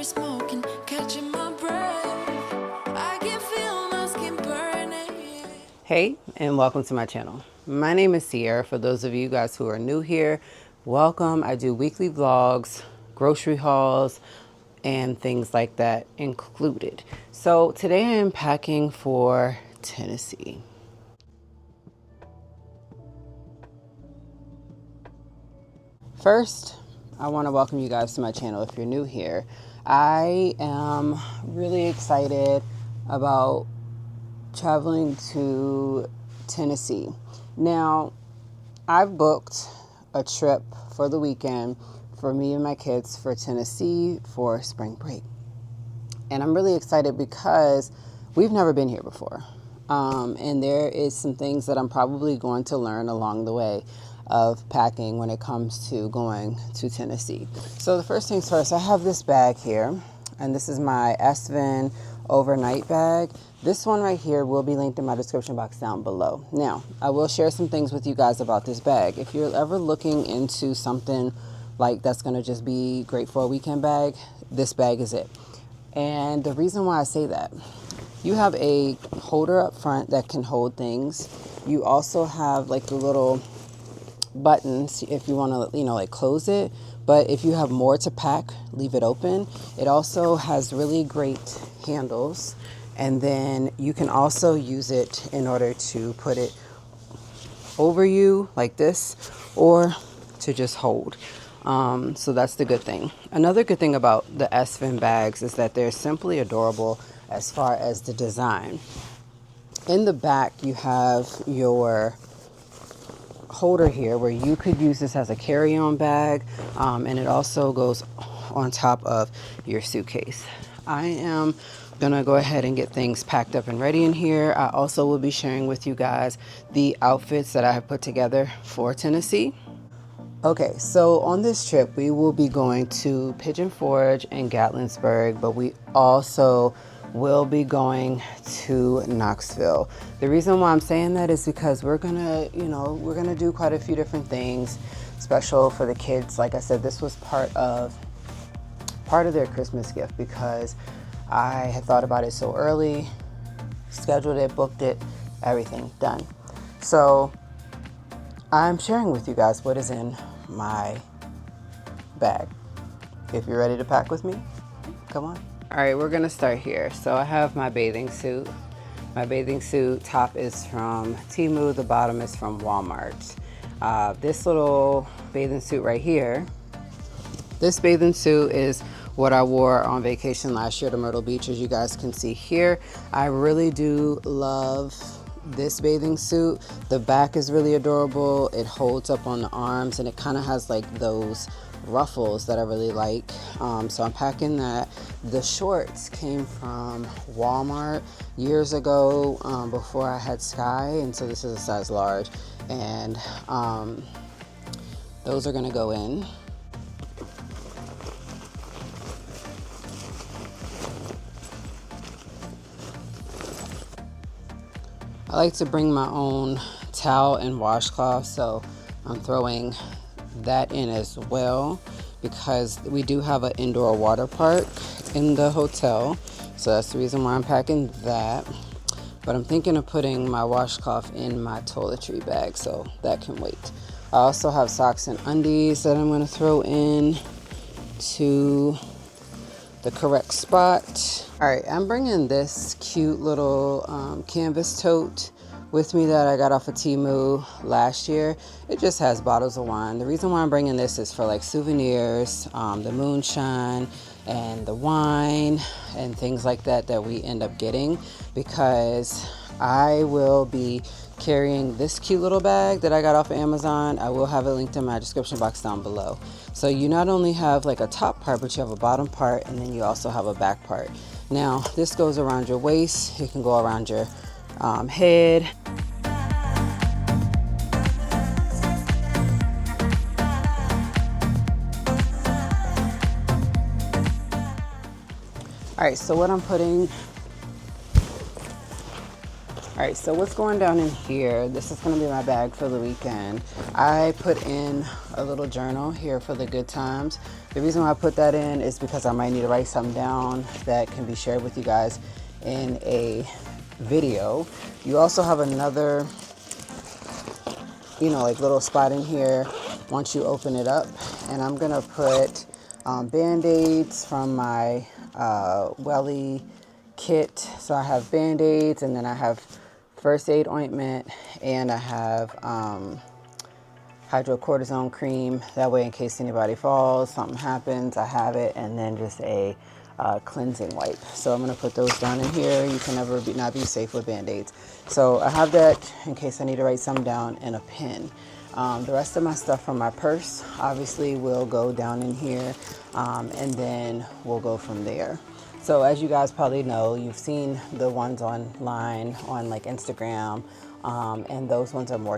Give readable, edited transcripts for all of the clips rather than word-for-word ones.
cigarette smoking, catching my breath. I can feel my skin burning. Hey, and welcome to my channel. My name is Ciara. For those of you guys who are new here, welcome. I do weekly vlogs, grocery hauls, and things like that included. So today I am packing for Tennessee. First, I want to welcome you guys to my channel if you're new here. I am really excited about traveling to Tennessee. Now, I've booked a trip for the weekend for me and my kids for Tennessee for spring break. And I'm really excited because we've never been here before. And there is some things that I'm probably going to learn along the way of packing when it comes to going to Tennessee. So the first things first, I have this bag here, and this is my ESVAN overnight bag. This one right here will be linked in my description box down below. Now, I will share some things with you guys about this bag. If you're ever looking into something like that's gonna just be great for a weekend bag, this bag is it. And the reason why I say that, you have a holder up front that can hold things. You also have like the little buttons if you want to, like close it. But if you have more to pack, leave it open. It also has really great handles. And then you can also use it in order to put it over you like this, or to just hold. So that's the good thing. Another good thing about the ESVAN bags is that they're simply adorable as far as the design. In the back, you have your holder here where you could use this as a carry-on bag, and it also goes on top of your suitcase. I am gonna go ahead and get things packed up and ready in here. I also will be sharing with you guys the outfits that I have put together for Tennessee. Okay, so on this trip we will be going to Pigeon Forge and Gatlinburg, but we also will be going to Knoxville. The reason why I'm saying that is because we're gonna do quite a few different things special for the kids. Like I said, this was part of their Christmas gift because I had thought about it so early, scheduled it, booked it, everything done. So I'm sharing with you guys what is in my bag. If you're ready to pack with me, come on. All right, we're gonna start here. So I have my bathing suit. My bathing suit top is from Temu, the bottom is from Walmart. This little bathing suit right here, this bathing suit is what I wore on vacation last year to Myrtle Beach, as you guys can see here. I really do love this bathing suit. The back is really adorable. It holds up on the arms and it kind of has like those ruffles that I really like. So I'm packing that. The shorts came from Walmart years ago, before I had Sky, and so this is a size large, and those are gonna go in. I like to bring my own towel and washcloth, so I'm throwing that in as well because we do have an indoor water park in the hotel, so that's the reason why I'm packing that. But I'm thinking of putting my washcloth in my toiletry bag, so that can wait. I also have socks and undies that I'm going to throw in to the correct spot. All right, I'm bringing this cute little canvas tote with me that I got off of Temu last year. It just has bottles of wine. The reason why I'm bringing this is for like souvenirs, the moonshine and the wine and things like that that we end up getting, because I will be carrying this cute little bag that I got off of Amazon. I will have it linked in my description box down below. So you not only have like a top part, but you have a bottom part, and then you also have a back part. Now this goes around your waist. It can go around your head. All right, so what I'm putting All right, so what's going down in here? This is gonna be my bag for the weekend. I put in a little journal here for the good times. The reason why I put that in is because I might need to write something down that can be shared with you guys in a video. You also have another, like little spot in here once you open it up. And I'm gonna put Band-Aids from my welly kit. So I have Band-Aids, and then I have first aid ointment, and I have hydrocortisone cream. That way, in case anybody falls, something happens, I have it, and then just a cleansing wipe. So I'm gonna put those down in here. You can never not be safe with Band-Aids. So I have that in case I need to write something down, and a pen. The rest of my stuff from my purse obviously will go down in here, and then we'll go from there. So as you guys probably know, you've seen the ones online on like Instagram, and those ones are more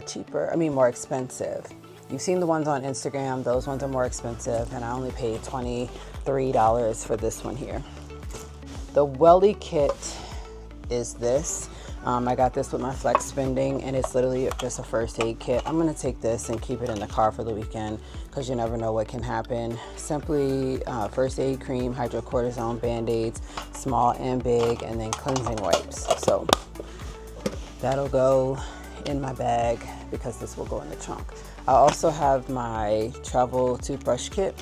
expensive. You've seen the ones on Instagram, those ones are more expensive, and I only paid $23 for this one here. The welly kit is this. I got this with my flex spending, and it's literally just a first aid kit. I'm gonna take this and keep it in the car for the weekend because you never know what can happen. Simply first aid cream, hydrocortisone, Band-Aids, small and big, and then cleansing wipes. So that'll go in my bag because this will go in the trunk. I also have my travel toothbrush kit,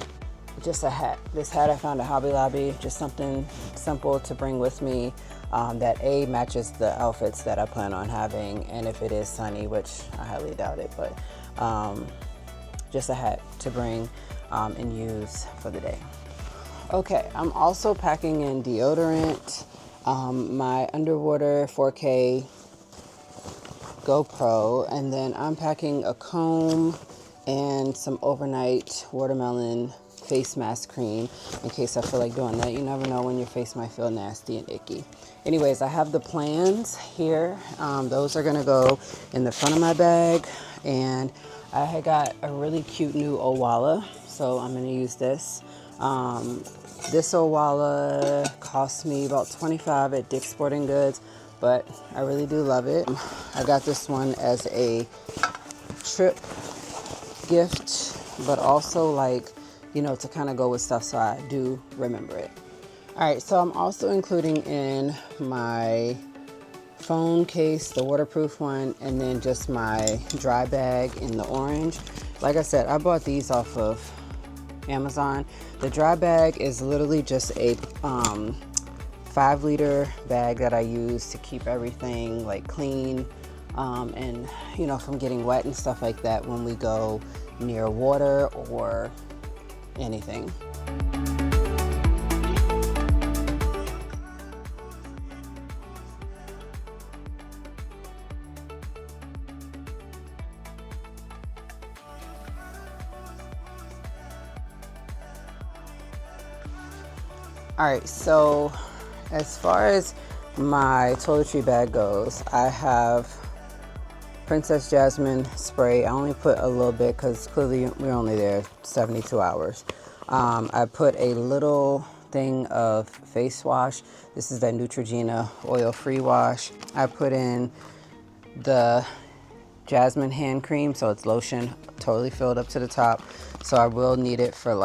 just a hat. This hat I found at Hobby Lobby, just something simple to bring with me that matches the outfits that I plan on having, and if it is sunny, which I highly doubt it, but just a hat to bring and use for the day. Okay, I'm also packing in deodorant, my underwater 4K GoPro, and then I'm packing a comb and some overnight watermelon face mask cream in case I feel like doing that. You never know when your face might feel nasty and icky. Anyways, I have the plans here. Those are gonna go in the front of my bag, and I had got a really cute new Owala, so I'm gonna use this. This Owala cost me about $25 at Dick's Sporting Goods, but I really do love it. I got this one as a trip gift, but also to kind of go with stuff so I do remember it. All right, so I'm also including in my phone case, the waterproof one, and then just my dry bag in the orange. Like I said, I bought these off of Amazon. The dry bag is literally just a 5-liter bag that I use to keep everything clean and from getting wet and stuff like that when we go near water or anything. All right, so as far as my toiletry bag goes, I have Princess Jasmine spray. I only put a little bit because clearly we're only there 72 hours. I put a little thing of face wash. This is that Neutrogena oil-free wash. I put in the Jasmine hand cream, so it's lotion, totally filled up to the top. So I will need it for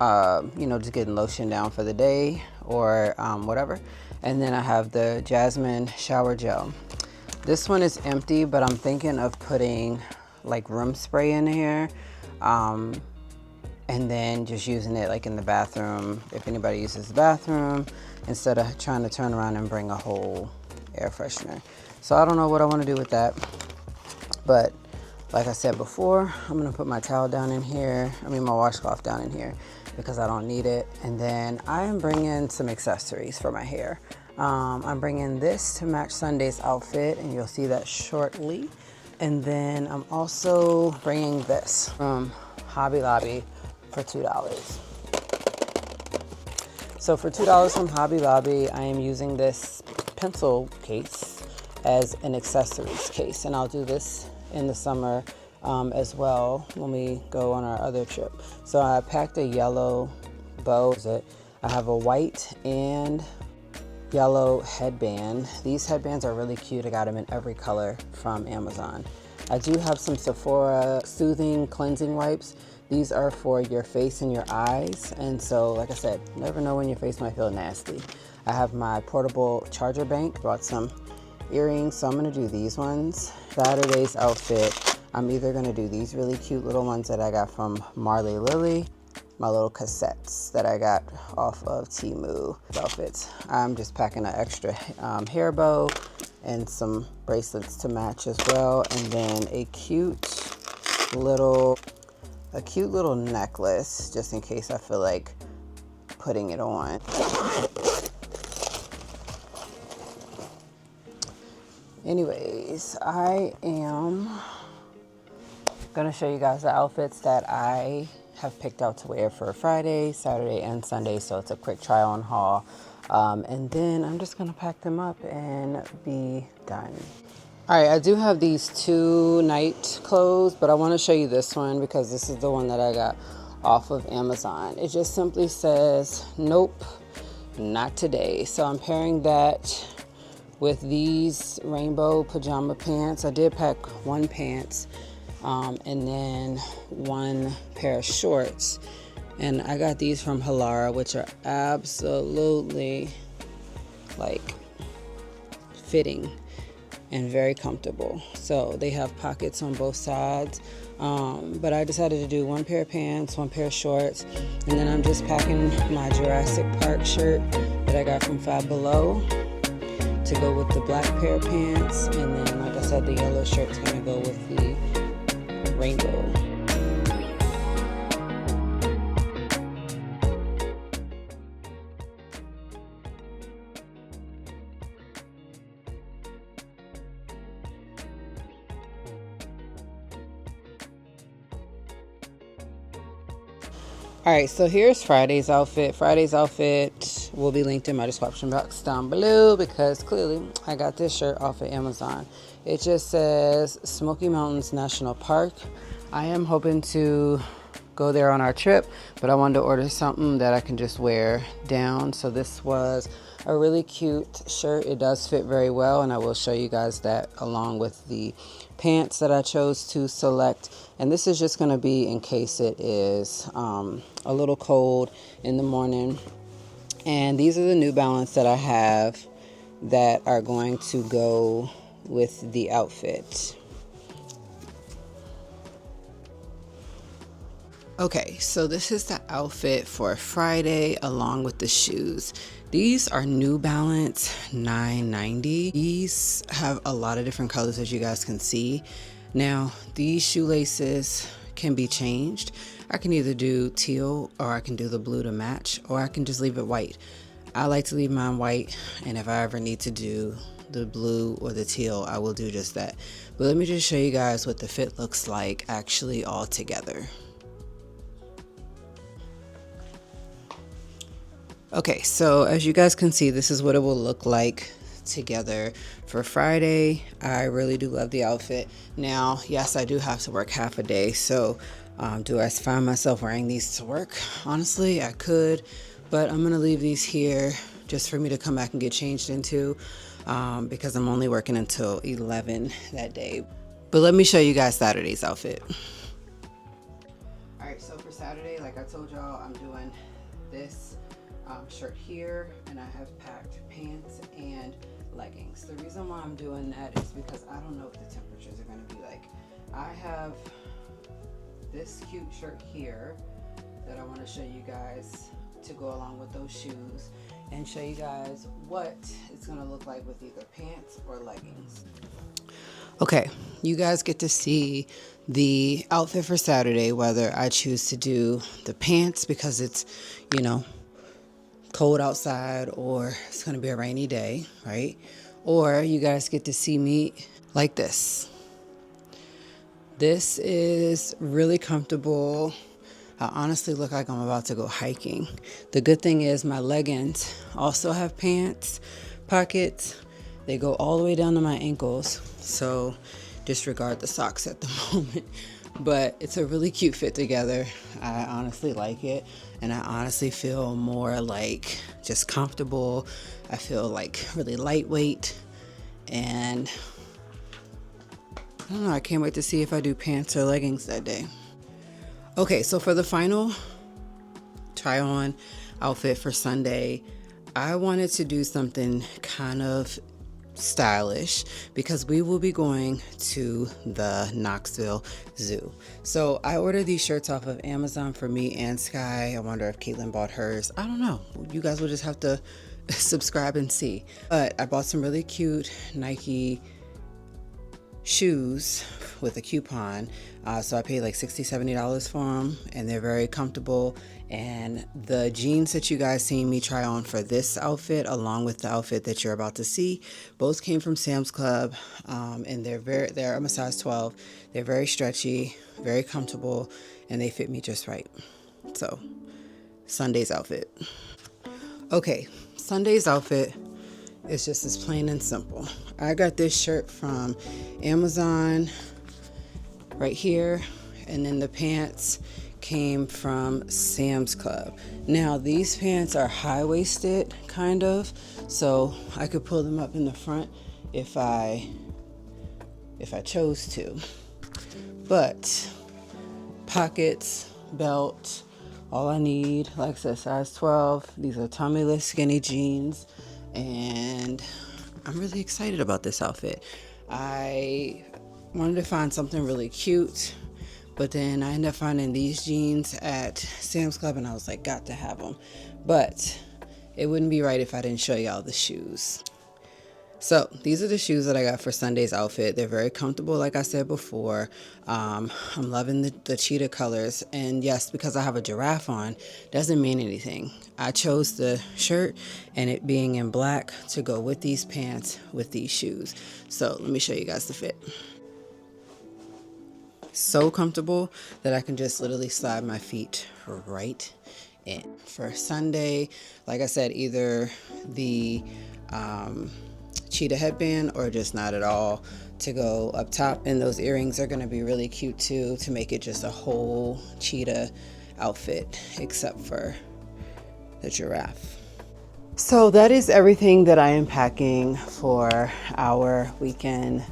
just getting lotion down for the day or whatever. And then I have the Jasmine shower gel. This one is empty, but I'm thinking of putting room spray in here, and then just using it in the bathroom if anybody uses the bathroom, instead of trying to turn around and bring a whole air freshener. So I don't know what I want to do with that, but like I said before, I'm gonna put my towel down in here, my washcloth down in here because I don't need it. And then I am bringing some accessories for my hair. I'm bringing this to match Sunday's outfit, and you'll see that shortly. And then I'm also bringing this from Hobby Lobby for $2. So for $2 from Hobby Lobby, I am using this pencil case as an accessories case, and I'll do this in the summer as well when we go on our other trip. So I packed a yellow bow. I have a white and yellow headband. These headbands are really cute. I got them in every color from Amazon. I do have some Sephora soothing cleansing wipes. These are for your face and your eyes. And so, like I said, never know when your face might feel nasty. I have my portable charger bank, brought some earrings, so I'm gonna do these ones. Saturday's outfit, I'm either gonna do these really cute little ones that I got from Marley Lily, my little cassettes that I got off of Temu outfits. I'm just packing an extra hair bow and some bracelets to match as well, and then a cute little necklace just in case I feel like putting it on. Anyways, I am gonna show you guys the outfits that I have picked out to wear for Friday, Saturday, and Sunday. So it's a quick try on haul. And then I'm just gonna pack them up and be done. All right, I do have these 2 night clothes, but I wanna show you this one because this is the one that I got off of Amazon. It just simply says, nope, not today. So I'm pairing that with these rainbow pajama pants. I did pack 1 pants and then 1 pair of shorts. And I got these from Halara, which are absolutely like fitting and very comfortable. So they have pockets on both sides. But I decided to do 1 pair of pants, 1 pair of shorts, and then I'm just packing my Jurassic Park shirt that I got from Five Below to go with the black pair of pants, and then like I said, the yellow shirt's gonna go with the rainbow. All right, so here's Friday's outfit. Friday's outfit will be linked in my description box down below because clearly I got this shirt off of Amazon. It just says Smoky Mountains National Park. I am hoping to go there on our trip, but I wanted to order something that I can just wear down. So this was a really cute shirt. It does fit very well, and I will show you guys that along with the pants that I chose to select. And this is just going to be in case it is a little cold in the morning. And these are the New Balance that I have that are going to go with the outfit. Okay, so this is the outfit for Friday along with the shoes. These are New Balance 990. These have a lot of different colors, as you guys can see. Now, these shoelaces can be changed. I can either do teal, or I can do the blue to match, or I can just leave it white. I like to leave mine white, and if I ever need to do the blue or the teal, I will do just that. But let me just show you guys what the fit looks like actually all together. Okay, so as you guys can see, this is what it will look like together for Friday. I really do love the outfit. Now, yes, I do have to work half a day, so do I find myself wearing these to work? Honestly, I could, but I'm gonna leave these here just for me to come back and get changed into because I'm only working until 11 that day. But let me show you guys Saturday's outfit. All right, so for Saturday, like I told y'all, I'm doing this shirt here, and I have packed pants and leggings. The reason why I'm doing that is because I don't know what the temperatures are going to be like. I have this cute shirt here that I want to show you guys to go along with those shoes, and show you guys what it's going to look like with either pants or leggings. Okay, you guys get to see the outfit for Saturday, whether I choose to do the pants because it's, you know, cold outside, or it's gonna be a rainy day, right? Or you guys get to see me like this. This is really comfortable. I honestly look like I'm about to go hiking. The good thing is my leggings also have pants pockets. They go all the way down to my ankles, so disregard the socks at the moment. But it's a really cute fit together. I honestly like it. and I honestly feel more like just comfortable. I feel like really lightweight, and I don't know, I can't wait to see if I do pants or leggings that day. Okay, so for the final try on outfit for Sunday, I wanted to do something kind of stylish because we will be going to the Knoxville Zoo. So I ordered these shirts off of Amazon for me and Sky. I wonder if Caitlin bought hers. I don't know. You guys will just have to subscribe and see. But I bought some really cute Nike shoes with a coupon, so I paid like $60-70 for them, and they're very comfortable. And the jeans that you guys seen me try on for this outfit, along with the outfit that you're about to see, both came from Sam's Club, and they're a size 12. They're very stretchy, very comfortable, and they fit me just right. So Sunday's outfit. Okay, Sunday's outfit is just as plain and simple. I got this shirt from Amazon right here, and then the pants came from Sam's Club. Now these pants are high-waisted kind of, so I could pull them up in the front if I chose to. But pockets, belt, all I need, like I said, size 12. These are tummyless skinny jeans, and I'm really excited about this outfit. I wanted to find something really cute, but then I ended up finding these jeans at Sam's Club, and I was like, got to have them. But it wouldn't be right if I didn't show y'all the shoes. So these are the shoes that I got for Sunday's outfit. They're very comfortable, like I said before. I'm loving the cheetah colors. And yes, because I have a giraffe on, doesn't mean anything. I chose the shirt and it being in black to go with these pants, with these shoes. So let me show you guys the fit. So comfortable that I can just literally slide my feet right in. For Sunday, like I said, either the cheetah headband or just not at all to go up top, and those earrings are going to be really cute too, to make it just a whole cheetah outfit except for the giraffe. So that is everything that I am packing for our weekend